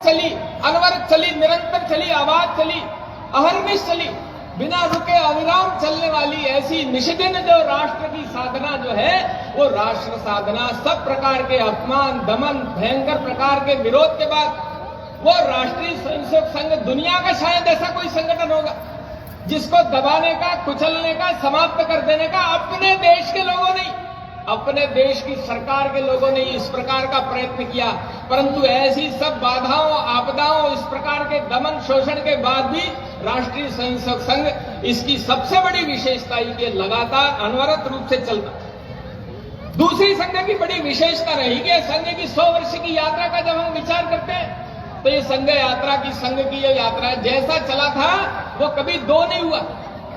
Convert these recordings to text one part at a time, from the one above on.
चली, अनवरत चली, निरंतर चली, आवाज चली, अहर्निश चली, बिना रुके अविराम चलने वाली ऐसी निष्दिन जो राष्ट्र की साधना जो है वो राष्ट्र साधना सब प्रकार के अपमान, दमन, भयंकर प्रकार के विरोध के बाद वो राष्ट्रीय स्वयंसेवक संघ दुनिया का शायद ऐसा कोई संगठन होगा जिसको दबाने का, कुचलने का, समाप्त कर देने का अपने देश के लोगों ने, अपने देश की सरकार के लोगों ने इस प्रकार का प्रयत्न किया। परंतु ऐसी सब बाधाओं, आपदाओं, इस प्रकार के दमन शोषण के बाद भी राष्ट्रीय स्वयंसेवक संघ इसकी सबसे बड़ी विशेषता ये लगातार अनवरत रूप से चलता। दूसरी संघ की बड़ी विशेषता रही कि संघ की 100 वर्ष की यात्रा का जब हम विचार करते हैं तो ये संघ यात्रा की, संघ की ये यात्रा जैसा चला था वो कभी दो नहीं हुआ,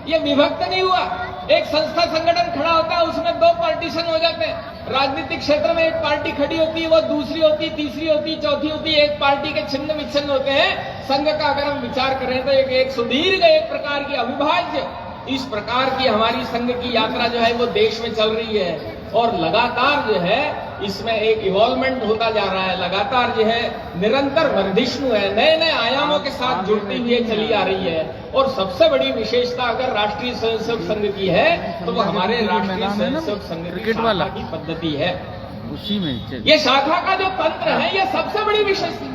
ये विभक्त नहीं हुआ। एक संस्था संगठन खड़ा होता है, उसमें 2 पार्टीशन हो जाते हैं। राजनीतिक क्षेत्र में एक पार्टी खड़ी होती है, वो दूसरी होती, तीसरी होती, चौथी होती, एक पार्टी के छिन्न विच्छिन्न होते हैं। संघ का अगर हम विचार करें तो एक सुदीर्घ एक प्रकार की अविभाज्य इस प्रकार की हमारी संघ की यात्रा जो है वो देश में चल रही है और लगातार जो है इसमें एक इवॉल्वमेंट होता जा रहा है, लगातार जो है निरंतर वर्धिष्णु है, नए नए आयामों के साथ जुड़ती हुई चली आ रही है। और सबसे बड़ी विशेषता अगर राष्ट्रीय स्वयंसेवक संघ की है तो वो हमारे राष्ट्रीय स्वयंसेवक संघ की शाखा की पद्धति है, उसी में ये शाखा का जो तंत्र है ये सबसे बड़ी विशेषता।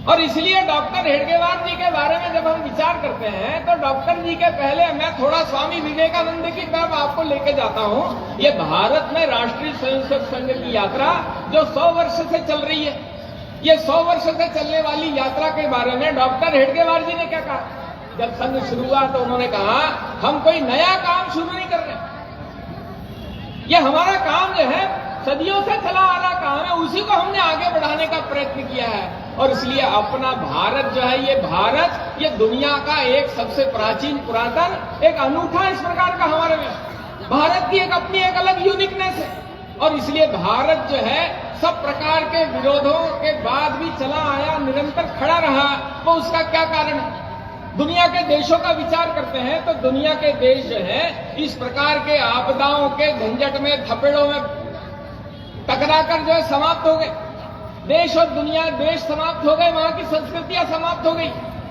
और इसलिए डॉक्टर हेडगेवार जी के बारे में जब हम विचार करते हैं तो डॉक्टर जी के पहले मैं थोड़ा स्वामी विवेकानंद की तरफ आपको लेके जाता हूं। ये भारत में राष्ट्रीय स्वयंसेवक संघ की यात्रा जो 100 वर्ष से चल रही है, ये 100 वर्ष से चलने वाली यात्रा के बारे में डॉक्टर हेडगेवार जी ने क्या कहा? जब संघ शुरू हुआ तो उन्होंने कहा हम कोई नया काम शुरू नहीं कर रहे, ये हमारा काम जो है सदियों से चला आ रहा काम है, उसी को हमने आगे बढ़ाने का प्रयत्न किया है। और इसलिए अपना भारत जो है, ये भारत ये दुनिया का एक सबसे प्राचीन, पुरातन, एक अनूठा इस प्रकार का हमारे में भारत की एक अपनी एक अलग यूनिकनेस है। और इसलिए भारत जो है सब प्रकार के विरोधों के बाद भी चला आया, निरंतर खड़ा रहा। तो उसका क्या कारण है? दुनिया के देशों का विचार करते हैं तो दुनिया के देश जो है इस प्रकार के आपदाओं के झंझट में, थपेड़ों में टकराकर जो है समाप्त हो गए। देश और दुनिया, देश समाप्त हो गए, वहां की संस्कृतियां समाप्त हो गई।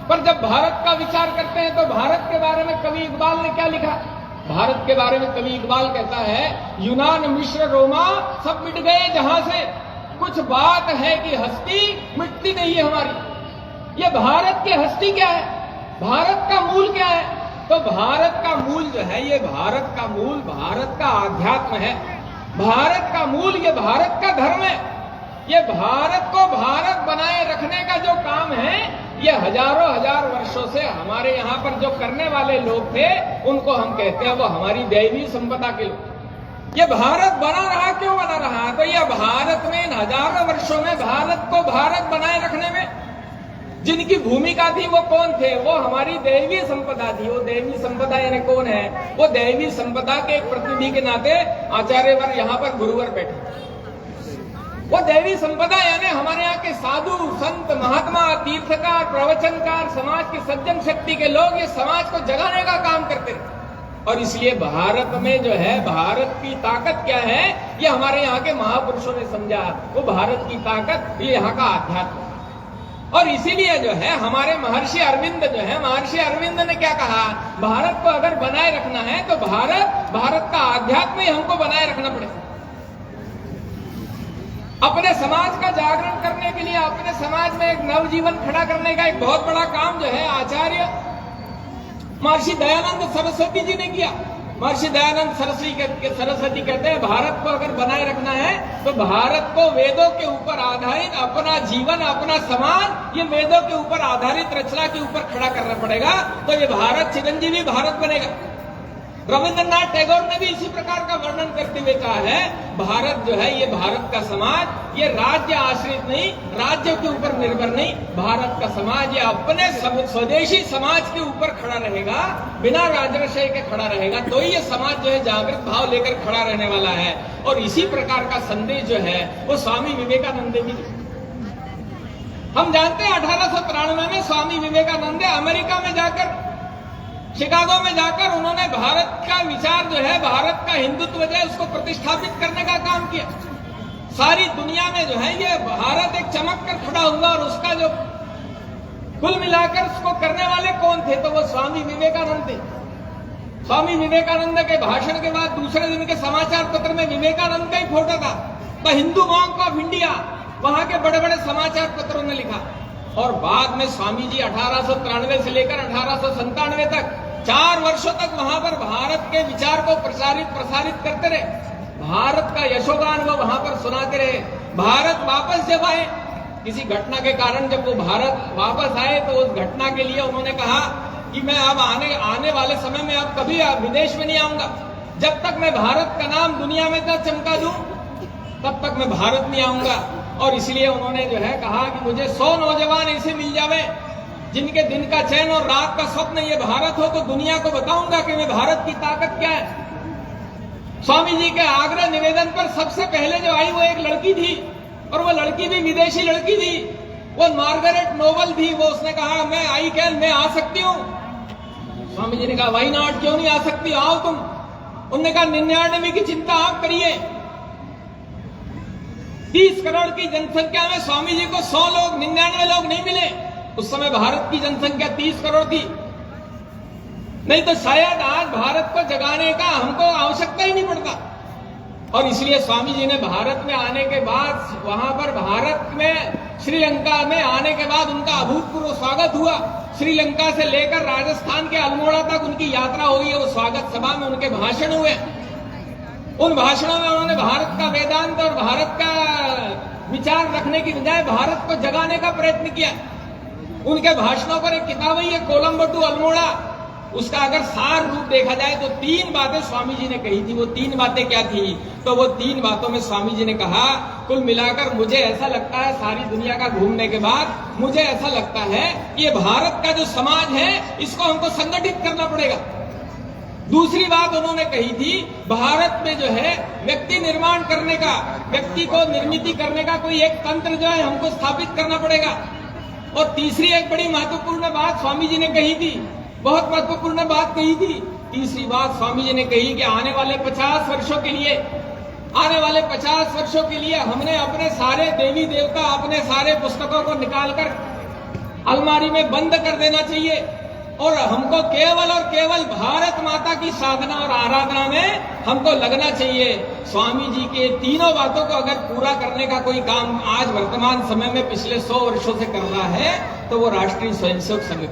पर जब भारत का विचार करते हैं तो भारत के बारे में कवि इकबाल ने क्या लिखा? भारत के बारे में कवि इकबाल कहता है यूनान, मिस्र, रोमा सब मिट गए जहां से, कुछ बात है कि हस्ती मिटती नहीं है हमारी। ये भारत की हस्ती क्या है? भारत का मूल क्या है? तो भारत का मूल जो है, ये भारत का मूल भारत का आध्यात्म है, भारत का मूल ये भारत का धर्म है। ये भारत को भारत बनाए रखने का जो काम है ये हजारों हजार वर्षों से हमारे यहाँ पर जो करने वाले लोग थे उनको हम कहते हैं वो हमारी दैवी संपदा के लोग। ये भारत बना रहा, क्यों बना रहा? तो ये भारत में इन हजारों वर्षों में भारत को भारत बनाए रखने में जिनकी भूमिका थी वो कौन थे? वो हमारी दैवी संपदा थी। वो दैवी संपदा यानी कौन है? वो दैवी संपदा के एक प्रतिनिधि के नाते आचार्यवर यहाँ पर गुरुवर बैठे। वो दैवी संपदा यानी हमारे यहाँ के साधु, संत, महात्मा, तीर्थकार, प्रवचनकार, समाज की सज्जन शक्ति के लोग ये समाज को जगाने का काम करते थे। और इसलिए भारत में जो है भारत की ताकत क्या है ये हमारे यहाँ के महापुरुषों ने समझा। वो भारत की ताकत ये यहाँ का आध्यात्म। और इसीलिए जो है हमारे महर्षि अरविंद जो है, महर्षि अरविंद ने क्या कहा? भारत को अगर बनाए रखना है तो भारत का आध्यात्म ही हमको बनाए रखना पड़ेगा। अपने समाज का जागरण करने के लिए, अपने समाज में एक नवजीवन खड़ा करने का एक बहुत बड़ा काम जो है आचार्य महर्षि दयानंद सरस्वती जी ने किया। महर्षि दयानंद सरस्वती कहते हैं भारत को अगर बनाए रखना है तो भारत को वेदों के ऊपर आधारित अपना जीवन, अपना समाज ये वेदों के ऊपर आधारित रचना के ऊपर खड़ा करना पड़ेगा, तो ये भारत चिरंजीवी भारत बनेगा। रविंद्रनाथ टैगोर ने भी इसी प्रकार का वर्णन करते हुए कहा है भारत जो है ये भारत का समाज ये राज्य आश्रित नहीं, राज्य के ऊपर निर्भर नहीं, भारत का समाज ये अपने स्वदेशी समाज के ऊपर खड़ा रहेगा, बिना राजर्षय के खड़ा रहेगा, तो ये समाज जो है जागृत भाव लेकर खड़ा रहने वाला है। और इसी प्रकार का संदेश जो है वो स्वामी विवेकानंद भी, हम जानते हैं 1893 में स्वामी विवेकानंद अमेरिका में जाकर, शिकागो में जाकर उन्होंने भारत का विचार जो है, भारत का हिंदुत्व जो है उसको प्रतिष्ठापित करने का काम किया। सारी दुनिया में जो है ये भारत एक चमक कर खड़ा हुआ और उसका जो कुल मिलाकर उसको करने वाले कौन थे? तो वो स्वामी विवेकानंद थे। स्वामी विवेकानंद के भाषण के बाद दूसरे दिन के समाचार पत्र में विवेकानंद का ही फोटो था। The Hindu monk of India, वहां के बड़े बड़े समाचार पत्रों ने लिखा। और बाद में स्वामी जी 1893 से लेकर 1897 तक 4 वर्षों तक वहां पर भारत के विचार को प्रसारित करते रहे। भारत का यशोगान वो वहां पर सुनाते रहे। भारत वापस जब आए, किसी घटना के कारण जब वो भारत वापस आए, तो उस घटना के लिए उन्होंने कहा कि मैं अब आने वाले समय में अब कभी विदेश में नहीं आऊंगा। जब तक मैं भारत का नाम दुनिया में न चमका दूं, तब तक मैं भारत नहीं आऊंगा। और इसलिए उन्होंने जो है कहा कि मुझे 100 नौजवान ऐसे मिल जावे जिनके दिन का चैन और रात का स्वप्न ये भारत हो, तो दुनिया को बताऊंगा कि मैं भारत की ताकत क्या है। स्वामी जी के आग्रह निवेदन पर सबसे पहले जो आई वो एक लड़की थी, और वो लड़की भी विदेशी लड़की थी। वो मार्गरेट नोबल थी। वो उसने कहा मैं आ सकती हूं। स्वामी जी ने कहा वाई नॉट, क्यों नहीं आ सकती, आओ तुम। उन्होंने कहा 99 की चिंता आप करिए। 30 करोड़ की जनसंख्या में स्वामी जी को 100 लोग 99 लोग नहीं मिले। उस समय भारत की जनसंख्या 30 करोड़ थी। नहीं तो शायद आज भारत को जगाने का हमको आवश्यकता ही नहीं पड़ता। और इसलिए स्वामी जी ने भारत में आने के बाद, वहां पर भारत में श्रीलंका में आने के बाद उनका अभूतपूर्व स्वागत हुआ। श्रीलंका से लेकर राजस्थान के अल्मोड़ा तक उनकी यात्रा हुई है। वो स्वागत सभा में उनके भाषण हुए। उन भाषणों में उन्होंने भारत का वेदांत और भारत का विचार रखने की बजाय भारत को जगाने का प्रयत्न किया। उनके भाषणों पर एक किताब है, कोलंबो टू अल्मोड़ा। उसका अगर सार रूप देखा जाए तो 3 बातें स्वामी जी ने कही थी। वो 3 बातें क्या थी? तो वो 3 बातों में स्वामी जी ने कहा, कुल मिलाकर मुझे ऐसा लगता है, सारी दुनिया का घूमने के बाद मुझे ऐसा लगता है कि ये भारत का जो समाज है इसको हमको संगठित करना पड़ेगा। दूसरी बात उन्होंने कही थी, भारत में जो है व्यक्ति निर्माण करने का, व्यक्ति को निर्मित करने का कोई एक तंत्र जो है हमको स्थापित करना पड़ेगा। और तीसरी एक बड़ी महत्वपूर्ण बात स्वामी जी ने कही थी, बहुत महत्वपूर्ण बात कही थी। तीसरी बात स्वामी जी ने कही कि आने वाले 50 वर्षों के लिए हमने अपने सारे देवी देवता, अपने सारे पुस्तकों को निकालकर अलमारी में बंद कर देना चाहिए और हमको केवल और केवल भारत माता की साधना और आराधना में हमको लगना चाहिए। स्वामी जी के तीनों बातों को अगर पूरा करने का कोई काम आज वर्तमान समय में पिछले 100 वर्षों से कर रहा है तो वो राष्ट्रीय स्वयंसेवक संघ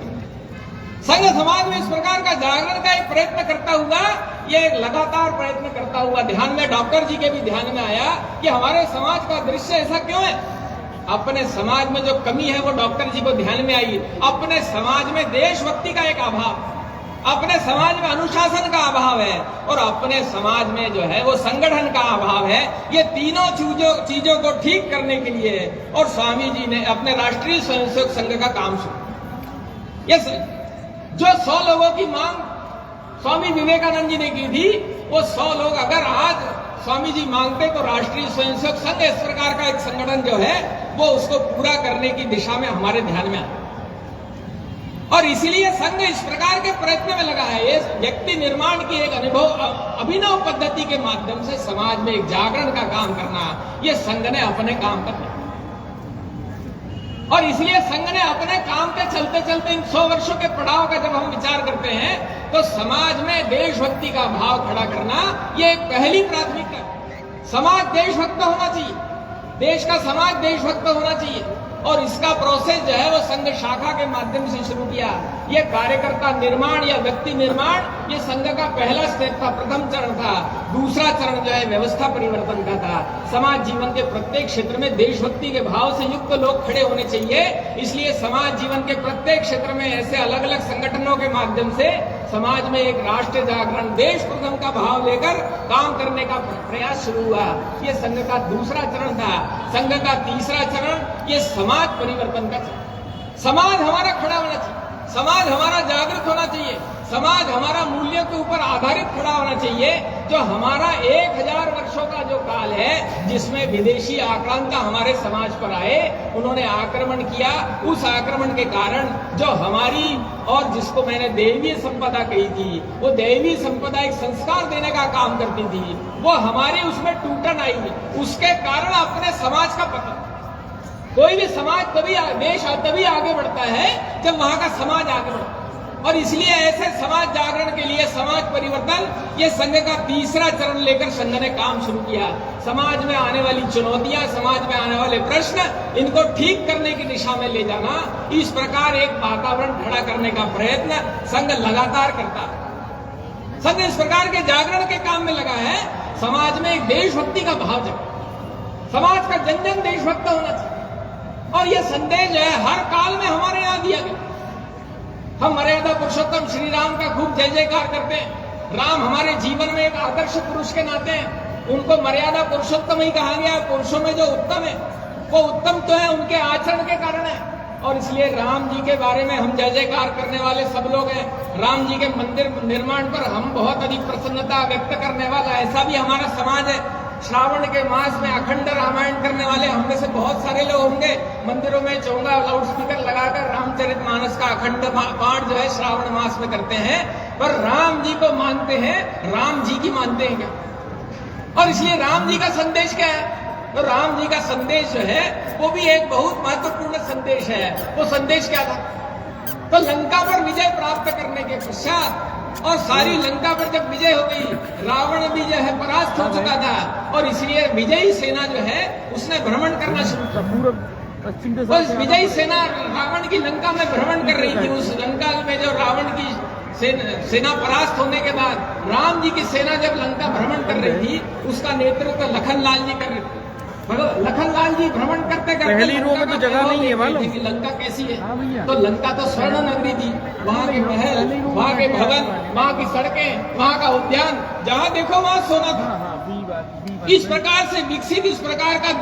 संघ समाज में इस प्रकार का जागरण का एक प्रयत्न करता हुआ, ये एक लगातार प्रयत्न करता हुआ ध्यान में डॉक्टर जी के भी ध्यान में आया कि हमारे समाज का दृश्य ऐसा क्यों है। अपने समाज में जो कमी है वो डॉक्टर जी को ध्यान में आई। अपने समाज में देशभक्ति का एक अभाव, अपने समाज में अनुशासन का अभाव है और अपने समाज में जो है वो संगठन का अभाव है। ये तीनों चीजों को ठीक करने के लिए और स्वामी जी ने अपने राष्ट्रीय स्वयंसेवक संघ का काम शुरू। यस, जो 100 लोगों की मांग स्वामी विवेकानंद जी ने की थी, वो 100 लोग अगर आज स्वामी जी मांगते तो राष्ट्रीय स्वयंसेवक संघ इस प्रकार का एक संगठन जो है वो उसको पूरा करने की दिशा में हमारे ध्यान में आया। और इसीलिए संघ इस प्रकार के प्रयत्न में लगा है। ये व्यक्ति निर्माण की एक अभिनव पद्धति के माध्यम से समाज में एक जागरण का काम करना, ये संघ ने अपने काम पर और इसलिए संघ ने अपने काम के चलते चलते इन 100 वर्षों के पड़ाव का जब हम विचार करते हैं तो समाज में देशभक्ति का भाव खड़ा करना ये एक पहली प्राथमिकता। समाज देशभक्त होना चाहिए, देश का समाज देशभक्त होना चाहिए और इसका प्रोसेस जो है वो संघ शाखा के माध्यम से शुरू किया। ये कार्यकर्ता निर्माण या व्यक्ति निर्माण ये संघ का पहला स्टेप था, प्रथम चरण था। दूसरा चरण जो है व्यवस्था परिवर्तन का था। समाज जीवन के प्रत्येक क्षेत्र में देशभक्ति के भाव से युक्त लोग खड़े होने चाहिए। इसलिए समाज जीवन के प्रत्येक क्षेत्र में ऐसे अलग अलग संगठनों के माध्यम से समाज में एक राष्ट्र जागरण, देश प्रथम का भाव लेकर काम करने का प्रयास शुरू हुआ। ये संघ का दूसरा चरण था। संघ का तीसरा चरण ये समाज परिवर्तन का चरण। समाज हमारा खड़ा होना चाहिए, समाज हमारा जागृत होना चाहिए, समाज हमारा मूल्यों के ऊपर आधारित खड़ा होना चाहिए। जो हमारा 1000 वर्षों का जो काल है जिसमें विदेशी आक्रांता हमारे समाज पर आए, उन्होंने आक्रमण किया। उस आक्रमण के कारण जो हमारी और जिसको मैंने दैवीय संपदा कही थी, वो दैवीय संपदा एक संस्कार देने का काम करती थी, वो हमारी उसमें टूटन आई। उसके कारण अपने समाज का पतन, कोई भी समाज देश तभी आगे बढ़ता है जब वहां का समाज आगे बढ़ता है। और इसलिए ऐसे समाज जागरण के लिए, समाज परिवर्तन, ये संघ का तीसरा चरण लेकर संघ ने काम शुरू किया। समाज में आने वाली चुनौतियां, समाज में आने वाले प्रश्न, इनको ठीक करने की दिशा में ले जाना, इस प्रकार एक वातावरण खड़ा करने का प्रयत्न संघ लगातार करता है। संघ इस प्रकार के जागरण के काम में लगा है। समाज में एक देशभक्ति का भाव जगा, समाज का जन जन देशभक्त होना चाहिए। और यह संदेश जो है हर काल में हमारे यहां दिया गया। हम मर्यादा पुरुषोत्तम श्री राम का खूब जय जयकार करते हैं। राम हमारे जीवन में एक आदर्श पुरुष के नाते हैं। उनको मर्यादा पुरुषोत्तम ही कहा गया है। पुरुषों में जो उत्तम है वो उत्तम तो है उनके आचरण के कारण है। और इसलिए राम जी के बारे में हम जय जयकार करने वाले सब लोग हैं। राम जी के मंदिर निर्माण पर हम बहुत अधिक प्रसन्नता व्यक्त करने वाला ऐसा भी हमारा समाज है। श्रावण के मास में अखंड रामायण करने वाले हम में से बहुत सारे लोग होंगे। मंदिरों में चोंगा लाउड स्पीकर लगाकर रामचरितमानस का अखंड पाठ जो है श्रावण मास में करते हैं। पर राम जी को मानते हैं, राम जी की मानते हैं क्या? और इसलिए राम जी का संदेश क्या है? तो राम जी का संदेश जो है वो भी एक बहुत महत्वपूर्ण संदेश है। वो संदेश क्या था? तो लंका पर विजय प्राप्त करने के पश्चात और सारी लंका पर जब विजय हो गई, रावण भी जो है परास्त हो चुका था। और इसलिए विजयी सेना जो है उसने भ्रमण करना शुरू किया। तो इस विजयी सेना रावण की लंका में भ्रमण कर रही थी। उस लंका में जो रावण की सेना परास्त होने के बाद राम जी की सेना जब लंका भ्रमण कर रही थी, उसका नेतृत्व लखनलाल जी कर रहे थे। लखनलाल जी भ्रमण करते करते पहली रो में तो जगह नहीं है मालूम कि लंका कैसी है। तो लंका तो स्वर्ण नगरी थी। वहाँ के महल, वहाँ के भवन, वहाँ की सड़कें, वहाँ का उद्यान, जहाँ देखो वहाँ सोना था। इस प्रकार से विकसित, इस प्रकार का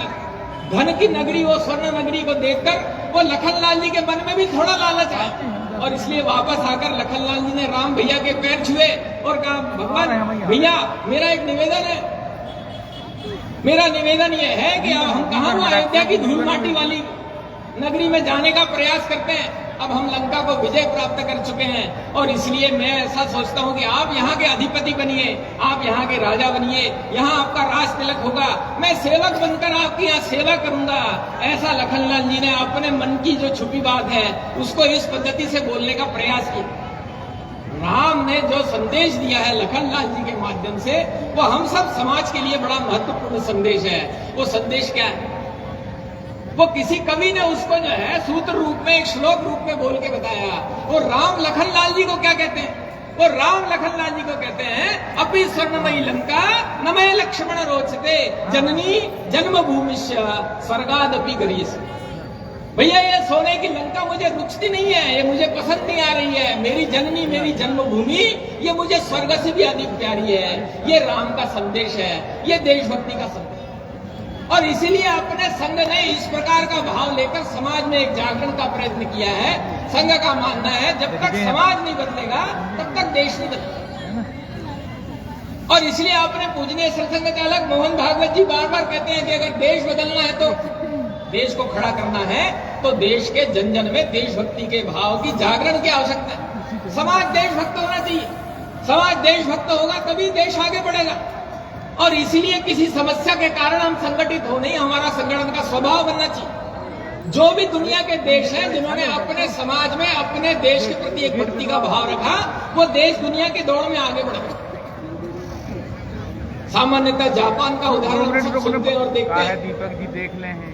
धन की नगरी, वो स्वर्ण नगरी को देखकर वो लखनलाल जी के मन में भी थोड़ा लालच आया। और इसलिए वापस आकर लखनलाल जी ने राम भैया के पैर छुए और कहा, भगवान भैया मेरा एक निवेदन है। मेरा निवेदन यह है कि अब हम कहाँ वो अयोध्या की धूल माटी वाली नगरी में जाने का प्रयास करते हैं। अब हम लंका को विजय प्राप्त कर चुके हैं और इसलिए मैं ऐसा सोचता हूं कि आप यहाँ के अधिपति बनिए, आप यहाँ के राजा बनिए, यहाँ आपका राज तिलक होगा, मैं सेवक बनकर आपकी यहाँ सेवा करूंगा। ऐसा लखनलाल जी ने अपने मन की जो छुपी बात है उसको इस पद्धति से बोलने का प्रयास किया। राम ने जो संदेश दिया है लखनलाल जी के माध्यम से, वो हम सब समाज के लिए बड़ा महत्वपूर्ण संदेश है। वो संदेश क्या है? वो किसी कवि ने उसको जो है सूत्र रूप में, एक श्लोक रूप में बोल के बताया। वो राम लखनलाल जी को क्या कहते हैं? वो राम लखनलाल जी को कहते हैं, अपि स्वर्णमयी लंका न मे लक्ष्मण रोचते, जननी जन्मभूमिश्च स्वर्गादपि गरीयसी। भैया ये सोने की लंका मुझे रुचती नहीं है, ये मुझे पसंद नहीं आ रही है। मेरी जननी, मेरी जन्मभूमि, ये मुझे स्वर्ग से भी अधिक प्यारी है। ये राम का संदेश है, ये देशभक्ति का संदेश। और इसीलिए अपने संघ ने इस प्रकार का भाव लेकर समाज में एक जागरण का प्रयत्न किया है। संघ का मानना है जब तक समाज नहीं बदलेगा तब तक देश नहीं बदलेगा। और इसलिए अपने पूजनीय सरसंघ चालक मोहन भागवत जी बार बार कहते हैं कि अगर देश बदलना है, तो देश को खड़ा करना है, तो देश के जन जन में देशभक्ति के भाव की जागरण की आवश्यकता है। समाज देशभक्त होना चाहिए। समाज देशभक्त होगा तभी देश आगे बढ़ेगा। और इसीलिए किसी समस्या के कारण हम संगठित हो नहीं, हमारा संगठन का स्वभाव बनना चाहिए। जो भी दुनिया के देश हैं जिन्होंने अपने समाज में अपने देश के प्रति एक भक्ति का भाव रखा, वो देश दुनिया की दौड़ में आगे बढ़े। सामान्यतः जापान का उदाहरण सुनते और देखते हैं। दीपक जी देख ले हैं,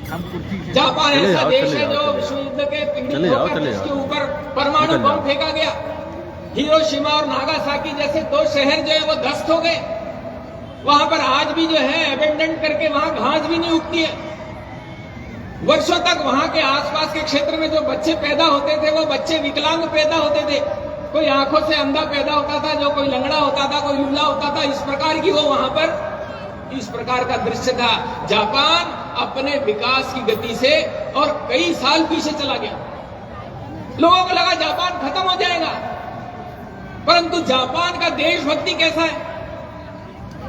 हम कुर्सी जापान ऐसा देश है जो विश्व युद्ध के पीड़ित होकर जिसके ऊपर परमाणु बम फेंका गया। हिरोशिमा और नागासाकी जैसे दो शहर जो है वो ध्वस्त हो गए। वहां पर आज भी जो है अबेंडन करके वहां घास भी नहीं उगती है। वर्षों तक वहां के आसपास के क्षेत्र में जो बच्चे पैदा होते थे वो बच्चे विकलांग पैदा होते थे। कोई आंखों से अंधा पैदा होता था, जो कोई लंगड़ा होता था, कोई लूला होता था। इस प्रकार की वो वहां पर इस प्रकार का दृश्य था। जापान अपने विकास की गति से और कई साल पीछे चला गया। लोगों को लगा जापान खत्म हो जाएगा, परंतु जापान का देशभक्ति कैसा है?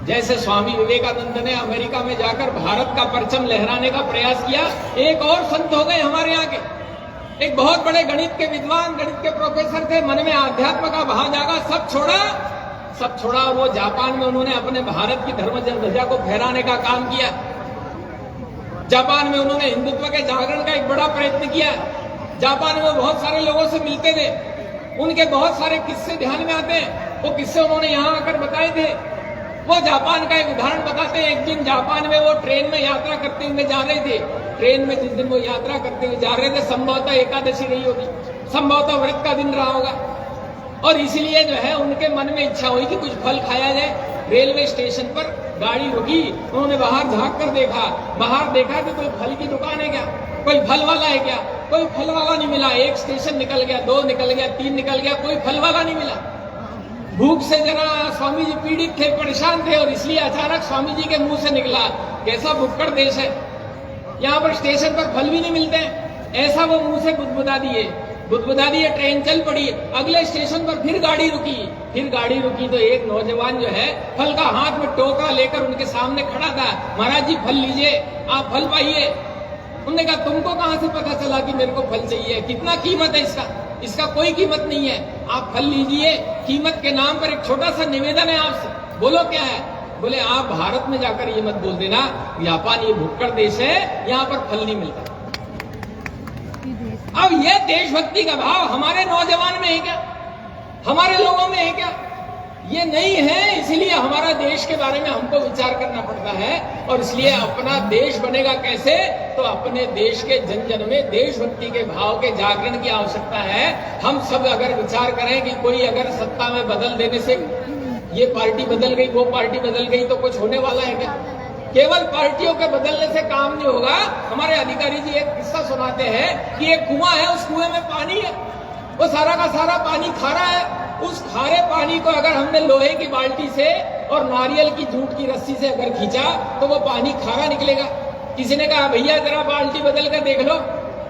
जैसे स्वामी विवेकानंद ने अमेरिका में जाकर भारत का परचम लहराने का प्रयास किया, एक और संत हो गए हमारे यहाँ के, एक बहुत बड़े गणित के विद्वान, गणित के प्रोफेसर थे। मन में आध्यात्म का भाव जागा, सब छोड़ा और वो जापान में उन्होंने अपने भारत की धर्म ध्वजा को फहराने का काम किया। जापान में उन्होंने हिंदुत्व के जागरण का एक बड़ा प्रयत्न किया। जापान में बहुत सारे लोगों से मिलते थे, उनके बहुत सारे किस्से ध्यान में आते हैं। वो किस्से उन्होंने यहाँ आकर बताए थे। वो जापान का एक उदाहरण बताते हैं। एक दिन जापान में वो ट्रेन में यात्रा करते हुए जा रहे थे। ट्रेन में जिस दिन वो यात्रा करते हुए जा रहे थे, संभवतः एकादशी रही होगी, संभवतः व्रत का दिन रहा होगा, और इसलिए जो है उनके मन में इच्छा हुई कि कुछ फल खाया जाए। रेलवे स्टेशन पर गाड़ी रुकी, उन्होंने बाहर झांक कर देखा, बाहर देखा कि कोई फल की दुकान है क्या, कोई फल वाला है क्या? कोई फल वाला नहीं मिला। एक स्टेशन निकल गया, 2 निकल गया, 3 निकल गया, कोई फल वाला नहीं मिला। भूख से जरा स्वामी जी पीड़ित थे, परेशान थे, और इसलिए अचानक स्वामी जी के मुंह से निकला, कैसा भुक्कड़ देश है, यहाँ पर स्टेशन पर फल भी नहीं मिलते हैं। ऐसा वो मुंह से बुदबुदा दिए। ट्रेन चल पड़ी। अगले स्टेशन पर फिर गाड़ी रुकी तो एक नौजवान जो है फल का हाथ में टोकरा लेकर उनके सामने खड़ा था। महाराज जी फल लीजिए, आप फल पाइए। उन्होंने कहा तुमको कहां से पता चला कि मेरे को फल चाहिए? कितना कीमत है इसका? इसका कोई कीमत नहीं है, आप फल लीजिए। कीमत के नाम पर एक छोटा सा निवेदन है आपसे, बोलो क्या है? बोले आप भारत में जाकर ये मत बोल देना जापान ये भुक्कड़ देश है, यहाँ पर फल नहीं मिलता। अब ये देशभक्ति का भाव हमारे नौजवान में है क्या? हमारे लोगों में है क्या? ये नहीं है। इसलिए हमारा देश के बारे में हमको विचार करना पड़ता है। और इसलिए अपना देश बनेगा कैसे? तो अपने देश के जन जन में देशभक्ति के भाव के जागरण की आवश्यकता है। हम सब अगर विचार करें कि कोई अगर सत्ता में बदल देने से ये पार्टी बदल गई, वो पार्टी बदल गई, तो कुछ होने वाला है क्या? केवल पार्टियों के बदलने से काम नहीं होगा। हमारे अधिकारी जी एक किस्सा सुनाते हैं कि एक कुआं है, उस कुएं में पानी है, वो सारा का सारा पानी खारा है। उस खारे पानी को अगर हमने लोहे की बाल्टी से और नारियल की जूट की रस्सी से अगर खींचा तो वो पानी खारा निकलेगा। किसी ने कहा भैया जरा बाल्टी बदल कर देख लो,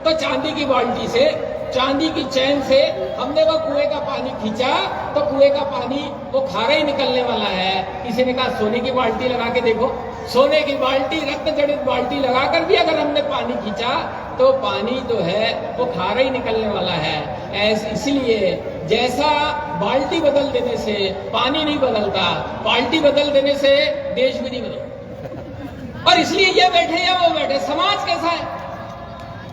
तो चांदी की बाल्टी से, चांदी की चैन से हमने वो कुएं का पानी खींचा तो कुएं का पानी वो खारा ही निकलने वाला है। किसी ने कहा सोने की बाल्टी लगा के देखो, सोने की बाल्टी, रत्न जड़ित बाल्टी लगाकर भी अगर हमने पानी खींचा तो पानी जो है वो खारा ही निकलने वाला है। इसलिए जैसा बाल्टी बदल देने से पानी नहीं बदलता, बाल्टी बदल देने से देश भी नहीं बदलता। और इसलिए ये बैठे या वो बैठे, समाज कैसा है?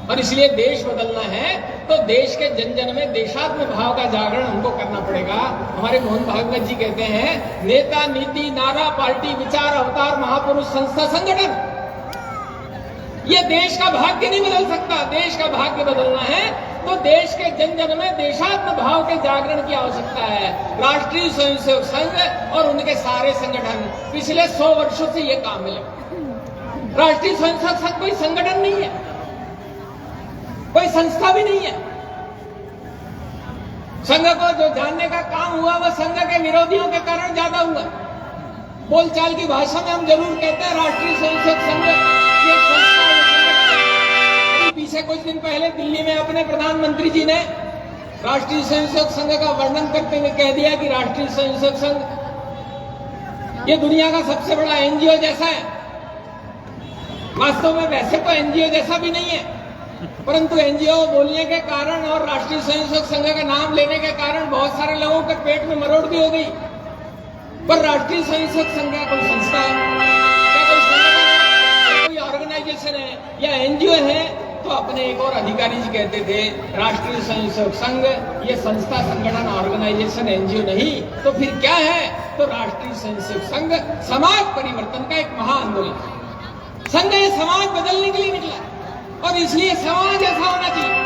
और इसलिए देश बदलना है तो देश के जन जन में देशात्म भाव का जागरण हमको करना पड़ेगा। हमारे मोहन भागवत जी कहते हैं, नेता, नीति, नारा, पार्टी, विचार, अवतार, महापुरुष, संस्था, संगठन, ये देश का भाग्य नहीं बदल सकता। देश का भाग्य बदलना है तो देश के जन जन में देशात्म भाव के जागरण की आवश्यकता है। राष्ट्रीय स्वयंसेवक संघ और उनके सारे संगठन पिछले 100 वर्षों से ये काम में लगे। राष्ट्रीय स्वयंसेवक संघ कोई संगठन नहीं है, कोई संस्था भी नहीं है। संघ को जो जानने का काम हुआ वो संघ के विरोधियों के कारण ज्यादा हुआ। बोलचाल की भाषा में हम जरूर कहते हैं राष्ट्रीय स्वयंसेवक संघ ये संस्था, ये संगठन। पीछे कुछ दिन पहले दिल्ली में अपने प्रधानमंत्री जी ने राष्ट्रीय स्वयंसेवक संघ का वर्णन करते हुए कह दिया कि राष्ट्रीय स्वयंसेवक संघ ये दुनिया का सबसे बड़ा एनजीओ जैसा है। वास्तव में वैसे तो एनजीओ जैसा भी नहीं है, परंतु एनजीओ बोलने के कारण और राष्ट्रीय स्वयंसेवक संघ का नाम लेने के कारण बहुत सारे लोगों के पेट में मरोड़ भी हो गई। पर राष्ट्रीय स्वयंसेवक संघ कोई संस्था है क्या? कोई संगठन है? कोई ऑर्गेनाइजेशन है या एनजीओ है? तो अपने एक और अधिकारी जी कहते थे राष्ट्रीय स्वयंसेवक संघ ये संस्था, संगठन, ऑर्गेनाइजेशन, एनजीओ नहीं तो फिर क्या है? तो राष्ट्रीय स्वयंसेवक संघ समाज परिवर्तन का एक महाआंदोलन। संघ ये समाज बदलने के लिए निकला और इसलिए समाज ऐसा होना चाहिए।